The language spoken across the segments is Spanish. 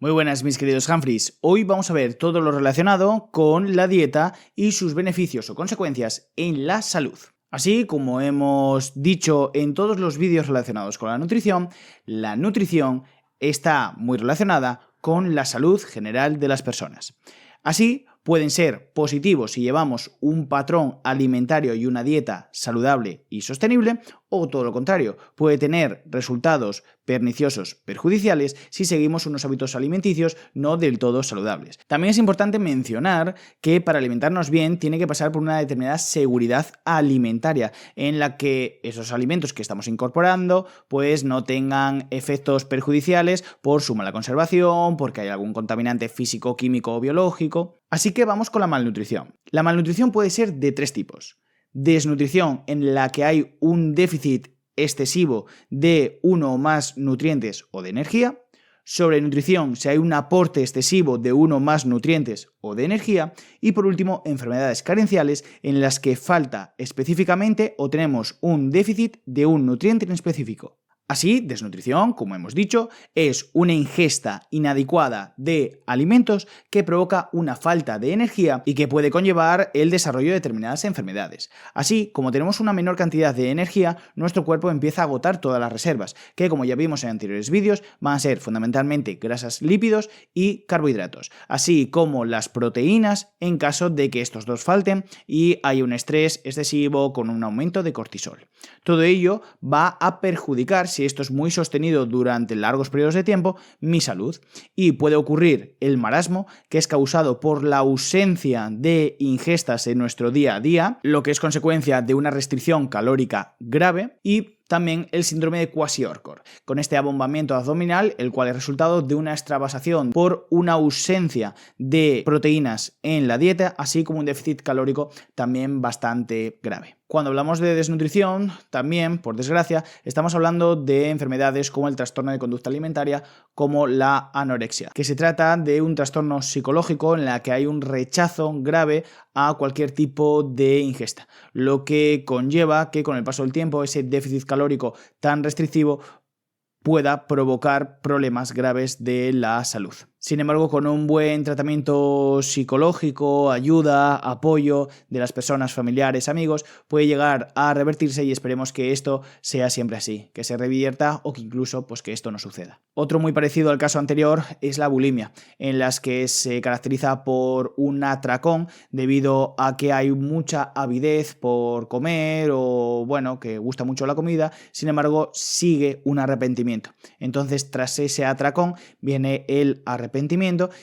Muy buenas mis queridos Humphreys, hoy vamos a ver todo lo relacionado con la dieta y sus beneficios o consecuencias en la salud. Así como hemos dicho en todos los vídeos relacionados con la nutrición está muy relacionada con la salud general de las personas. Así, pueden ser positivos si llevamos un patrón alimentario y una dieta saludable y sostenible, o todo lo contrario, puede tener resultados perniciosos, perjudiciales, si seguimos unos hábitos alimenticios no del todo saludables. También es importante mencionar que para alimentarnos bien tiene que pasar por una determinada seguridad alimentaria, en la que esos alimentos que estamos incorporando pues no tengan efectos perjudiciales por su mala conservación, porque hay algún contaminante físico, químico o biológico. Así que vamos con la malnutrición. La malnutrición puede ser de tres tipos. Desnutrición, en la que hay un déficit excesivo de uno o más nutrientes o de energía. Sobrenutrición, si hay un aporte excesivo de uno o más nutrientes o de energía. Y por último, enfermedades carenciales, en las que falta específicamente o tenemos un déficit de un nutriente en específico. Así, desnutrición, como hemos dicho, es una ingesta inadecuada de alimentos que provoca una falta de energía y que puede conllevar el desarrollo de determinadas enfermedades. Así, como tenemos una menor cantidad de energía, nuestro cuerpo empieza a agotar todas las reservas, que como ya vimos en anteriores vídeos, van a ser fundamentalmente grasas, lípidos y carbohidratos, así como las proteínas en caso de que estos dos falten y hay un estrés excesivo con un aumento de cortisol. Todo ello va a perjudicar, si esto es muy sostenido durante largos periodos de tiempo, mi salud. Y puede ocurrir el marasmo, que es causado por la ausencia de ingestas en nuestro día a día, lo que es consecuencia de una restricción calórica grave, y también el síndrome de Kwashiorkor, con este abombamiento abdominal, el cual es resultado de una extravasación por una ausencia de proteínas en la dieta, así como un déficit calórico también bastante grave. Cuando hablamos de desnutrición, también, por desgracia, estamos hablando de enfermedades como el trastorno de conducta alimentaria, como la anorexia, que se trata de un trastorno psicológico en el que hay un rechazo grave a cualquier tipo de ingesta, lo que conlleva que con el paso del tiempo ese déficit calórico tan restrictivo pueda provocar problemas graves de la salud. Sin embargo, con un buen tratamiento psicológico, ayuda, apoyo de las personas, familiares, amigos, puede llegar a revertirse y esperemos que esto sea siempre así, que se revierta o que incluso pues, que esto no suceda. Otro muy parecido al caso anterior es la bulimia, en las que se caracteriza por un atracón debido a que hay mucha avidez por comer o bueno, que gusta mucho la comida, sin embargo sigue un arrepentimiento. Entonces tras ese atracón viene el arrepentimiento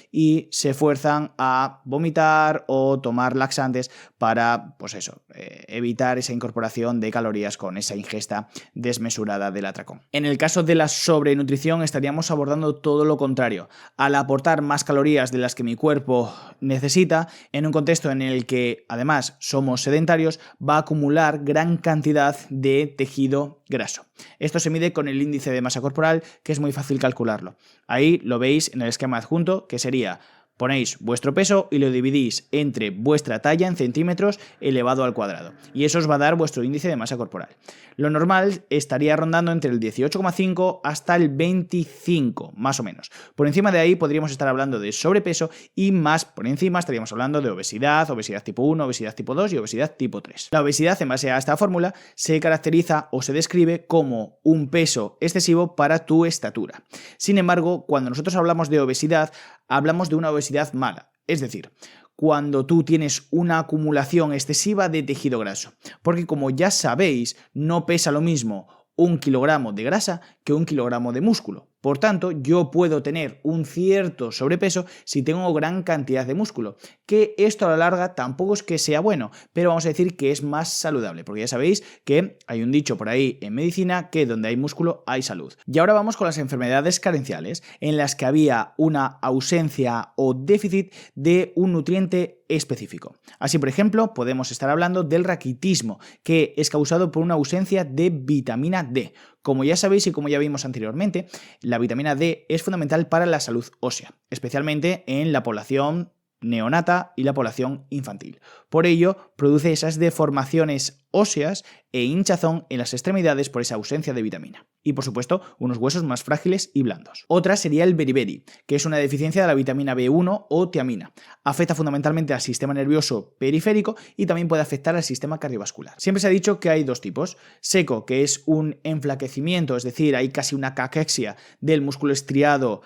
y se fuerzan a vomitar o tomar laxantes para, pues eso, evitar esa incorporación de calorías con esa ingesta desmesurada del atracón. En el caso de la sobrenutrición estaríamos abordando todo lo contrario. Al aportar más calorías de las que mi cuerpo necesita, en un contexto en el que además somos sedentarios, va a acumular gran cantidad de tejido graso. Esto se mide con el índice de masa corporal, que es muy fácil calcularlo. Ahí lo veis en el esquema adjunto, que sería: ponéis vuestro peso y lo dividís entre vuestra talla en centímetros elevado al cuadrado. Y eso os va a dar vuestro índice de masa corporal. Lo normal estaría rondando entre el 18,5 hasta el 25, más o menos. Por encima de ahí podríamos estar hablando de sobrepeso y más por encima estaríamos hablando de obesidad, obesidad tipo 1, obesidad tipo 2 y obesidad tipo 3. La obesidad, en base a esta fórmula, se caracteriza o se describe como un peso excesivo para tu estatura. Sin embargo, cuando nosotros hablamos de obesidad, hablamos de una obesidad mala, es decir, cuando tú tienes una acumulación excesiva de tejido graso, porque como ya sabéis, no pesa lo mismo 1 kilogramo de grasa que 1 kilogramo de músculo. Por tanto, yo puedo tener un cierto sobrepeso si tengo gran cantidad de músculo, que esto a la larga tampoco es que sea bueno, pero vamos a decir que es más saludable, porque ya sabéis que hay un dicho por ahí en medicina que donde hay músculo hay salud. Y ahora vamos con las enfermedades carenciales, en las que había una ausencia o déficit de un nutriente específico. Así, por ejemplo, podemos estar hablando del raquitismo, que es causado por una ausencia de vitamina D. Como ya sabéis y como ya vimos anteriormente, la vitamina D es fundamental para la salud ósea, especialmente en la población neonata y la población infantil. Por ello, produce esas deformaciones óseas e hinchazón en las extremidades por esa ausencia de vitamina. Y por supuesto, unos huesos más frágiles y blandos. Otra sería el beriberi, que es una deficiencia de la vitamina B1 o tiamina. Afecta fundamentalmente al sistema nervioso periférico y también puede afectar al sistema cardiovascular. Siempre se ha dicho que hay dos tipos. Seco, que es un enflaquecimiento, es decir, hay casi una caquexia del músculo estriado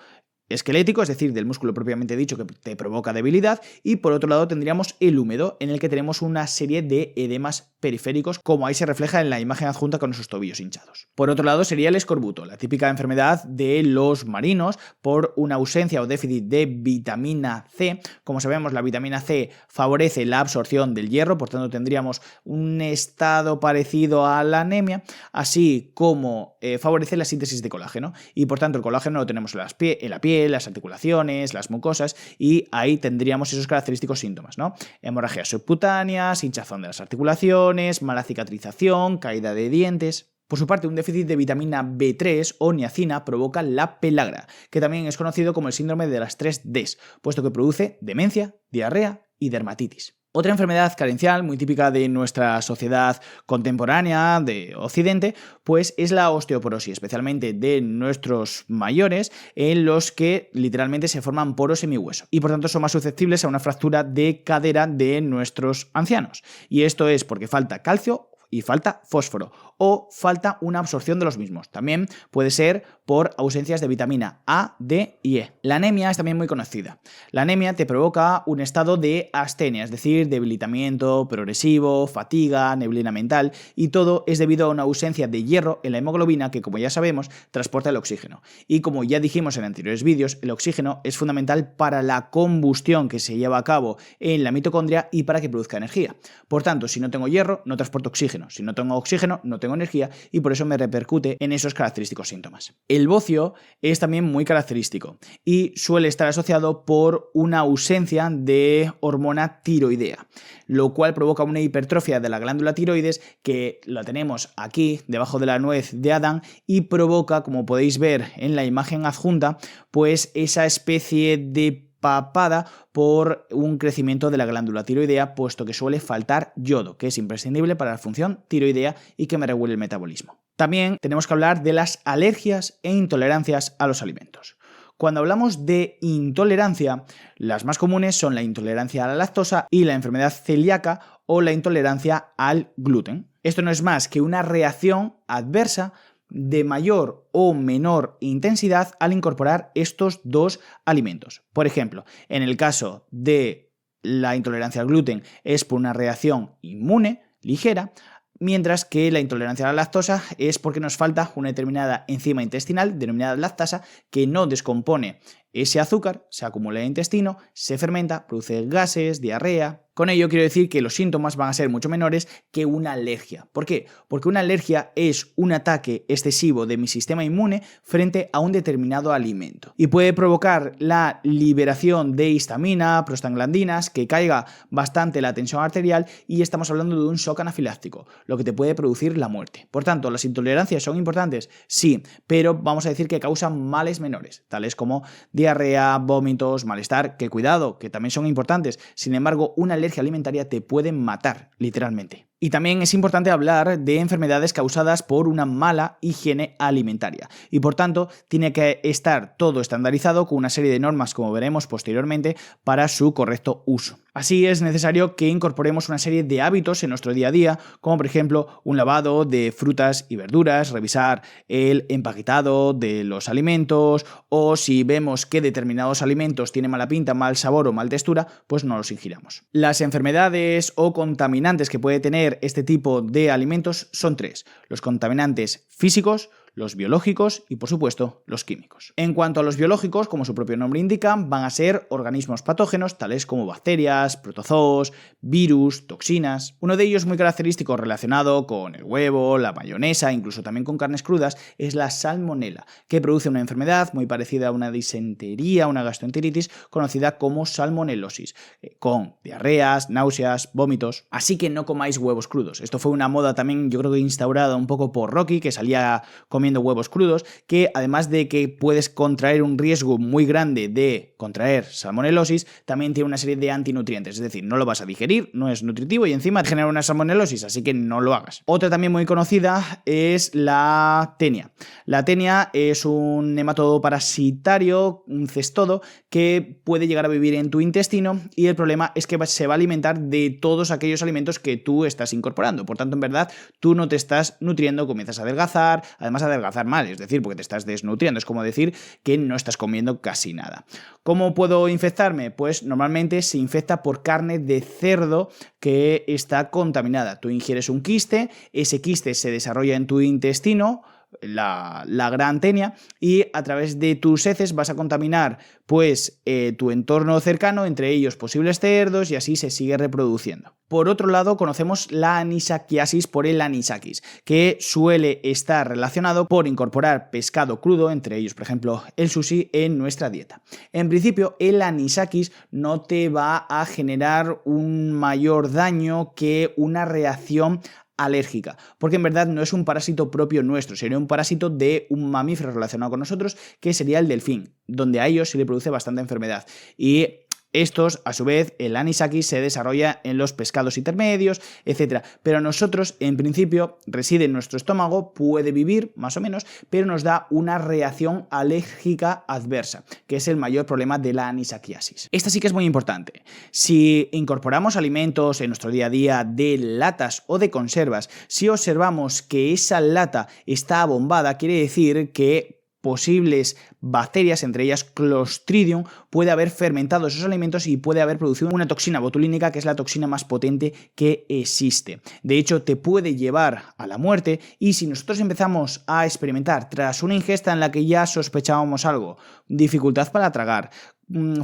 esquelético, es decir, del músculo propiamente dicho que te provoca debilidad, y por otro lado tendríamos el húmedo, en el que tenemos una serie de edemas periféricos, como ahí se refleja en la imagen adjunta con esos tobillos hinchados. Por otro lado sería el escorbuto, la típica enfermedad de los marinos por una ausencia o déficit de vitamina C. Como sabemos, la vitamina C favorece la absorción del hierro, por tanto tendríamos un estado parecido a la anemia, así como favorece la síntesis de colágeno, y por tanto el colágeno lo tenemos en la piel, las articulaciones, las mucosas, y ahí tendríamos esos característicos síntomas, ¿no? Hemorragias subcutáneas, hinchazón de las articulaciones, mala cicatrización, caída de dientes. Por su parte, un déficit de vitamina B3 o niacina provoca la pelagra, que también es conocido como el síndrome de las 3 Ds, puesto que produce demencia, diarrea y dermatitis. Otra enfermedad carencial muy típica de nuestra sociedad contemporánea de Occidente, pues es la osteoporosis, especialmente de nuestros mayores, en los que literalmente se forman poros semihueso y por tanto son más susceptibles a una fractura de cadera de nuestros ancianos. Y esto es porque falta calcio y falta fósforo o falta una absorción de los mismos. También puede ser por ausencias de vitamina A, D y E. La anemia es también muy conocida. La anemia te provoca un estado de astenia, es decir, debilitamiento progresivo, fatiga, neblina mental, y todo es debido a una ausencia de hierro en la hemoglobina que, como ya sabemos, transporta el oxígeno. Y como ya dijimos en anteriores vídeos, el oxígeno es fundamental para la combustión que se lleva a cabo en la mitocondria y para que produzca energía. Por tanto, si no tengo hierro, no transporto oxígeno. Si no tengo oxígeno, no tengo energía, y por eso me repercute en esos característicos síntomas. El bocio es también muy característico y suele estar asociado por una ausencia de hormona tiroidea, lo cual provoca una hipertrofia de la glándula tiroides, que la tenemos aquí debajo de la nuez de Adán, y provoca, como podéis ver en la imagen adjunta, pues esa especie de papada por un crecimiento de la glándula tiroidea, puesto que suele faltar yodo, que es imprescindible para la función tiroidea y que me regule el metabolismo. También tenemos que hablar de las alergias e intolerancias a los alimentos. Cuando hablamos de intolerancia, las más comunes son la intolerancia a la lactosa y la enfermedad celíaca o la intolerancia al gluten. Esto no es más que una reacción adversa de mayor o menor intensidad al incorporar estos dos alimentos. Por ejemplo, en el caso de la intolerancia al gluten es por una reacción inmune ligera, mientras que la intolerancia a la lactosa es porque nos falta una determinada enzima intestinal denominada lactasa que no descompone ese azúcar, se acumula en el intestino, se fermenta, produce gases, diarrea. Con ello quiero decir que los síntomas van a ser mucho menores que una alergia. ¿Por qué? Porque una alergia es un ataque excesivo de mi sistema inmune frente a un determinado alimento y puede provocar la liberación de histamina, prostaglandinas, que caiga bastante la tensión arterial, y estamos hablando de un shock anafiláctico, lo que te puede producir la muerte. Por tanto, ¿las intolerancias son importantes? Sí, pero vamos a decir que causan males menores, tales como diarrea, vómitos, malestar, que cuidado, que también son importantes. Sin embargo, una alergia alimentaria te puede matar, literalmente. Y también es importante hablar de enfermedades causadas por una mala higiene alimentaria. Y por tanto, tiene que estar todo estandarizado con una serie de normas, como veremos posteriormente, para su correcto uso. Así es necesario que incorporemos una serie de hábitos en nuestro día a día, como por ejemplo un lavado de frutas y verduras, revisar el empaquetado de los alimentos, o si vemos que determinados alimentos tienen mala pinta, mal sabor o mal textura, pues no los ingiramos. Las enfermedades o contaminantes que puede tener este tipo de alimentos son tres: los contaminantes físicos, los biológicos y, por supuesto, los químicos. En cuanto a los biológicos, como su propio nombre indica, van a ser organismos patógenos tales como bacterias, protozoos, virus, toxinas. Uno de ellos muy característico relacionado con el huevo, la mayonesa, incluso también con carnes crudas, es la salmonela, que produce una enfermedad muy parecida a una disentería, una gastroenteritis, conocida como salmonelosis, con diarreas, náuseas, vómitos. Así que no comáis huevos crudos. Esto fue una moda también, yo creo que instaurada un poco por Rocky, que salía con comiendo huevos crudos, que además de que puedes contraer un riesgo muy grande de contraer salmonelosis, también tiene una serie de antinutrientes, es decir, no lo vas a digerir, no es nutritivo y encima te genera una salmonelosis, así que no lo hagas. Otra también muy conocida es la tenia. La tenia es un nematodo parasitario, un cestodo, que puede llegar a vivir en tu intestino y el problema es que se va a alimentar de todos aquellos alimentos que tú estás incorporando. Por tanto, en verdad, tú no te estás nutriendo, comienzas a adelgazar, además a adelgazar mal, es decir, porque te estás desnutriendo. Es como decir que no estás comiendo casi nada. ¿Cómo puedo infectarme? Pues normalmente se infecta por carne de cerdo que está contaminada. Tú ingieres un quiste, ese quiste se desarrolla en tu intestino, la gran tenia, y a través de tus heces vas a contaminar pues tu entorno cercano, entre ellos posibles cerdos, y así se sigue reproduciendo. Por otro lado, conocemos la anisakiasis por el anisakis, que suele estar relacionado por incorporar pescado crudo, entre ellos por ejemplo el sushi, en nuestra dieta. En principio el anisakis no te va a generar un mayor daño que una reacción alérgica, porque en verdad no es un parásito propio nuestro, sería un parásito de un mamífero relacionado con nosotros, que sería el delfín, donde a ellos se le produce bastante enfermedad. Y estos, a su vez, el anisakis se desarrolla en los pescados intermedios, etc. Pero nosotros, en principio, reside en nuestro estómago, puede vivir, más o menos, pero nos da una reacción alérgica adversa, que es el mayor problema de la anisakiasis. Esta sí que es muy importante. Si incorporamos alimentos en nuestro día a día de latas o de conservas, si observamos que esa lata está abombada, quiere decir que posibles bacterias, entre ellas Clostridium, puede haber fermentado esos alimentos y puede haber producido una toxina botulínica, que es la toxina más potente que existe. De hecho, te puede llevar a la muerte, y si nosotros empezamos a experimentar tras una ingesta en la que ya sospechábamos algo, dificultad para tragar,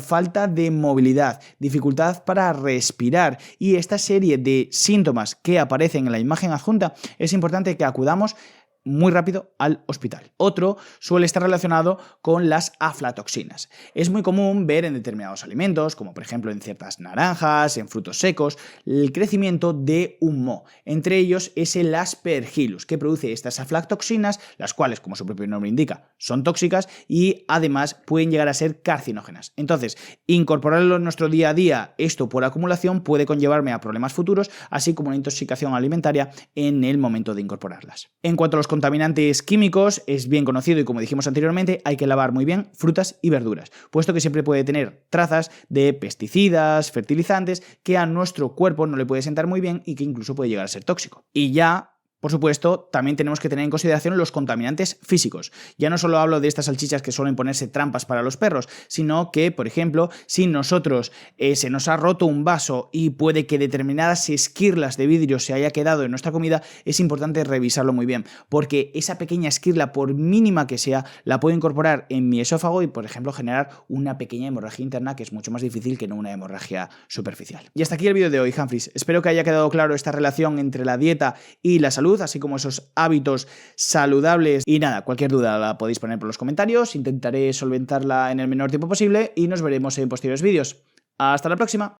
falta de movilidad, dificultad para respirar y esta serie de síntomas que aparecen en la imagen adjunta, es importante que acudamos muy rápido al hospital. Otro suele estar relacionado con las aflatoxinas. Es muy común ver en determinados alimentos, como por ejemplo en ciertas naranjas, en frutos secos, el crecimiento de un moho. Entre ellos es el Aspergillus, que produce estas aflatoxinas, las cuales, como su propio nombre indica, son tóxicas y además pueden llegar a ser carcinógenas. Entonces, incorporarlo en nuestro día a día, esto por acumulación, puede conllevarme a problemas futuros, así como una intoxicación alimentaria en el momento de incorporarlas. En cuanto a los contaminantes químicos, es bien conocido y, como dijimos anteriormente, hay que lavar muy bien frutas y verduras, puesto que siempre puede tener trazas de pesticidas, fertilizantes, que a nuestro cuerpo no le puede sentar muy bien y que incluso puede llegar a ser tóxico. Y ya, por supuesto, también tenemos que tener en consideración los contaminantes físicos. Ya no solo hablo de estas salchichas que suelen ponerse trampas para los perros, sino que, por ejemplo, si nosotros se nos ha roto un vaso y puede que determinadas esquirlas de vidrio se haya quedado en nuestra comida, es importante revisarlo muy bien, porque esa pequeña esquirla, por mínima que sea, la puedo incorporar en mi esófago y, por ejemplo, generar una pequeña hemorragia interna, que es mucho más difícil que no una hemorragia superficial. Y hasta aquí el vídeo de hoy, Humphreys. Espero que haya quedado claro esta relación entre la dieta y la salud, así como esos hábitos saludables. Y nada, cualquier duda la podéis poner por los comentarios, intentaré solventarla en el menor tiempo posible y nos veremos en posteriores vídeos. ¡Hasta la próxima!